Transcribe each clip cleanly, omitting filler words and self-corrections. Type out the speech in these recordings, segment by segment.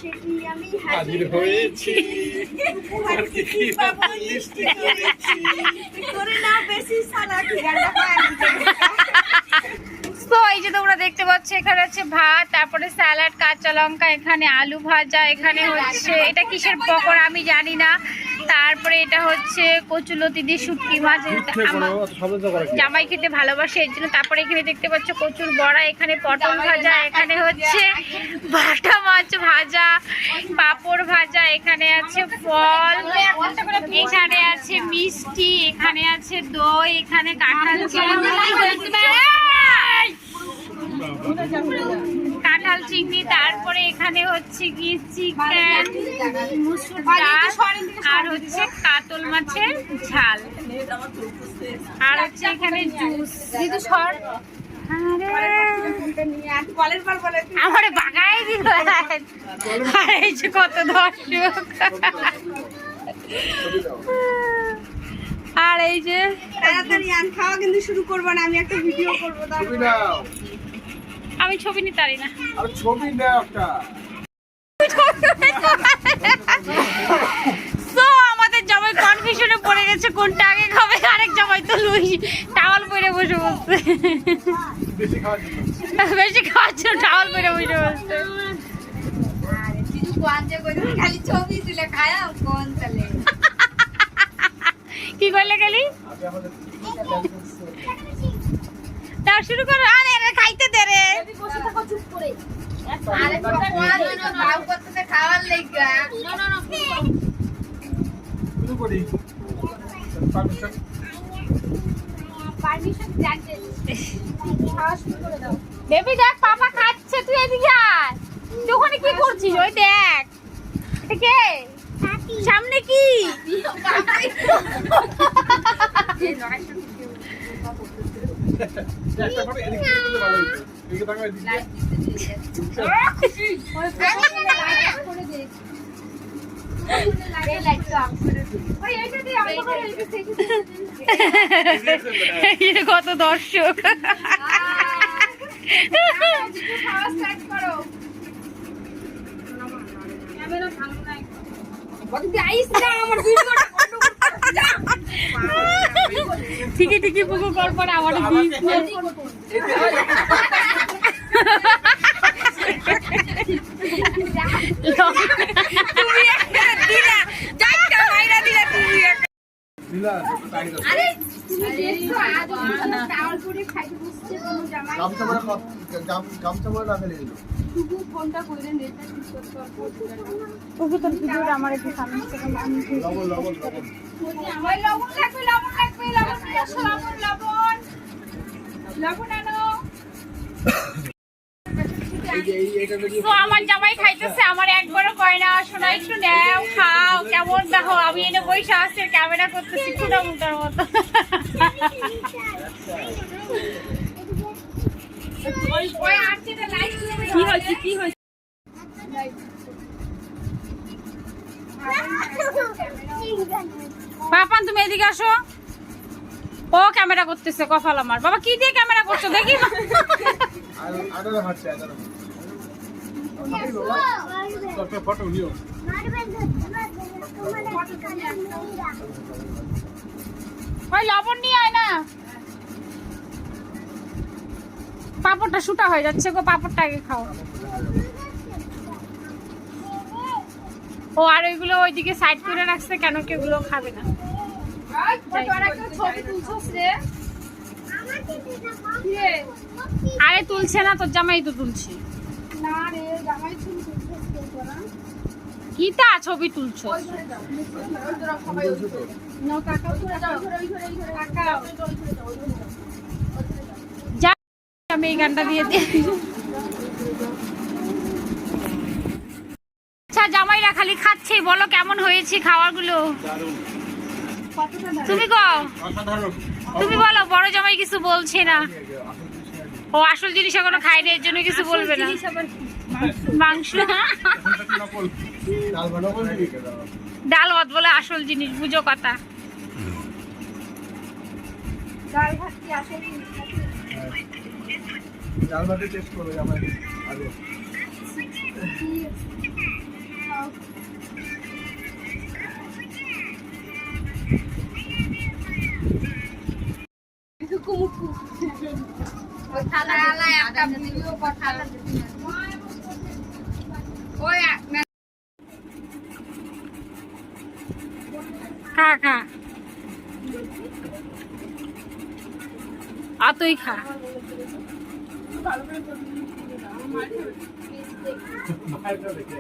এসে কি আমি হাজির হয়েছি করে না বেশি সালাকি গানটা পায়। তো এই যে তোমরা দেখতে পাচ্ছ এখানে আছে ভাত, তারপরে স্যালাড, কাঁচা লঙ্কা, এখানে আলু ভাজা, এখানে হচ্ছে এটা কিসের পকোড়া আমি জানি না, তারপরে এটা হচ্ছে কচুলতি দিয়ে শুটকি মাছ, জামাই খেতে ভালোবাসে এর জন্য। তারপরে এখানে দেখতে পাচ্ছ কচুর বড়া, এখানে পটল ভাজা, এখানে হচ্ছে বাটা মাছ ভাজা, পাঁপড় ভাজা, এখানে আছে ফল, এখানে আছে মিষ্টি, এখানে আছে দই, এখানে কাঁঠাল কাঁঠাল চিংড়ি, তারপরে এখানে হচ্ছে কি চিকেন, মুসুর ডাল, আর হচ্ছে কাতল মাছের ঝাল, আর হচ্ছে এখানে জুস। আমার বাগাই দিল। আর এই যে কত দর্শক, আর এই যে তাড়াতাড়ি আন, খাওয়া কিন্তু শুরু করবো না, আমি একটা ভিডিও করবো। আমি ছবি নিতে পারি না। ছবি নাও একটা। তো আমাদের জামাই কনফিউশনে পড়ে গেছে কোনটা আগে খাবে। আরেক জামাই তো লুই টাওয়াল পরে বসে বসছে, বেশি খাওয়ার জন্য টাওয়াল পরে বসে বসছে। খালি ছবি তুলে খায় কোন চলে কি করলে গেলি তার শুরু করো। আরে রে খাইতে দে রে, বসে থাকো চুপ করে। আরে বাবু করতে খাওয়ার লাগা শুরু করি। পারমিশন জানতে খাওয়া শুরু করে দাও। বেবি দেখ পাপা খাচ্ছে, তুই এদিকে আয়। তুই ওখানে কি করছিস? ওই দেখ এটা কে সামনে কি একটা ফটো এদিকে দিলে ভালো হতো। এদিকে তাকাও এদিকে। কত দর্শক। ঠিকই ঠিকই পুকুর কর পরে আমার আমার একটু সামনে তো আমার জামাই খাইতেছে, আমার একবারও কয় না শোনা একটু নেও খাও, কেমন দেখো আমি এনে বসে আসছে ক্যামেরা করতেছি কুটা মুটার মতো। কি হয়েছে কি হয়েছে? পাপান তুমি এদিকে আসো। ও ক্যামেরা করতেছে কপাল আমার। বাবা কি দিয়ে ক্যামেরা করছো দেখি। ফটো নিও। ওই লবণ নিয়ে আয় না, পাপড়টা শুটা হয়ে যাচ্ছে গো, পাপড়টা আগে খাও। ও আর ওইগুলো ওইদিকে সাইড করে রাখছে কেন, কেগুলো খাবে না। আরে তুলছে না, তোর জামাই তো তুলছে। কি তা ছবি তুলছো? যা আমি এই গানটা দিয়ে দিই। আচ্ছা জামাইরা খালি খাচ্ছে, বলো কেমন হয়েছে খাবারগুলো? তুমি কও, তুমি বলো। বড় জামাই কিছু বলছে না, ও আসল জিনিস এখনো খায়নি এর জন্য কিছু বলবে না। মাংস ডাল ভাত বলে আসল জিনিস, বুঝো কথা। ডাল ভাত কি আসল জিনিস? ডাল ভাতে টেস্ট করবে আমার আগে। ভিডিও কথা ওই খা খা তুই খা মায়েরটা দেখে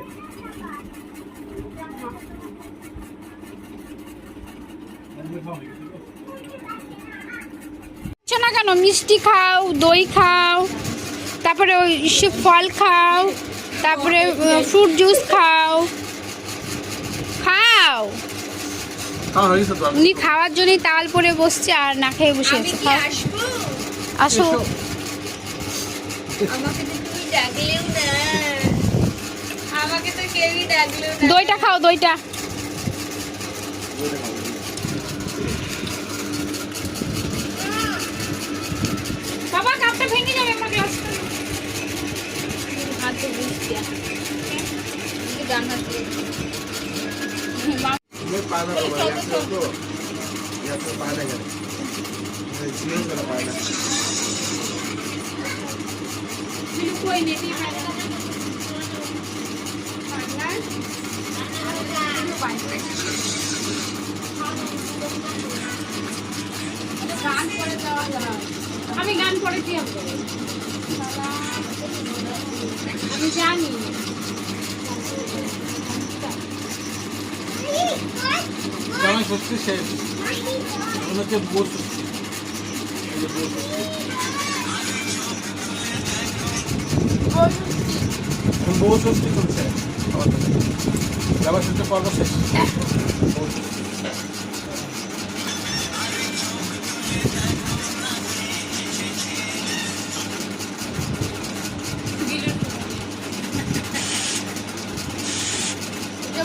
না কেন মিষ্টি খাও দই খাও তারপরে ওই ফল খাও তারপরে ফ্রুট জুস খাও খাও খাওয়া হয়ে গেছে তো উনি খাওয়ার জন্যই তাল পরে বসছে আর না খেয়ে বসে আছে খাও আসো আমাকে তো তুমি ডাকলেও না আমাকে তো কেউই ডাকলেও না দইটা খাও দইটা বাবা কাপটা ভেঙে যাবে আমার গ্লাসটা হাতে বুঝতে গান হাতে मैं पाना तो भाई तो या तो पाना है मैं जीवन का पाना कोई नहीं আমি গান করেছি আমি জানি জামাই ষষ্ঠী শেষ এখন হচ্ছে বউ ষষ্ঠী বউ ষষ্ঠী চলছে জামাই ষষ্ঠী পর্ব শেষ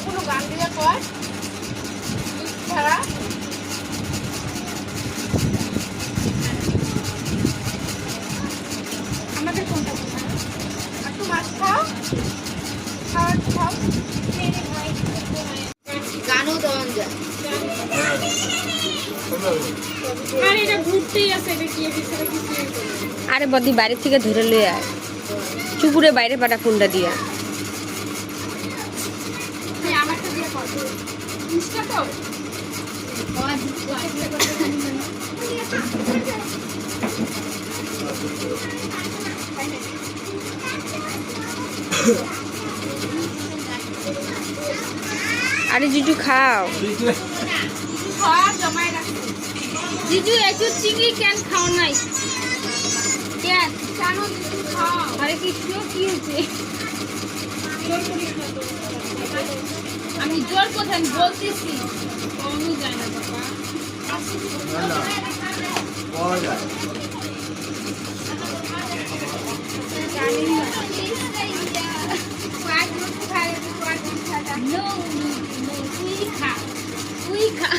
কোনো গান দিয়ে কর ছাড়া আমাদের কোনটা একটু মাছ খাও খাওয়ার খাও গানও দেওয়া যায় আর এটা ঘুরতেই আছে এটা কি আরে বদি বাইরে থেকে ধরে লয়ে আয় চুপুরে বাইরে পাটা ফোনটা দিয়া আমারটা দিয়ে কত ইনস্টা তো আরে জিজু খাও খাওয়া জমায় রাখো জিজু একটু চিংড়ি কেন খাও নাই কেন জানো জিজু খাও আরে কৃষ্ণ কি হয়েছে আমি জোর কথা আমি বলতেছি কমই যায় না বাবা জানি না No, no, no, তুই খা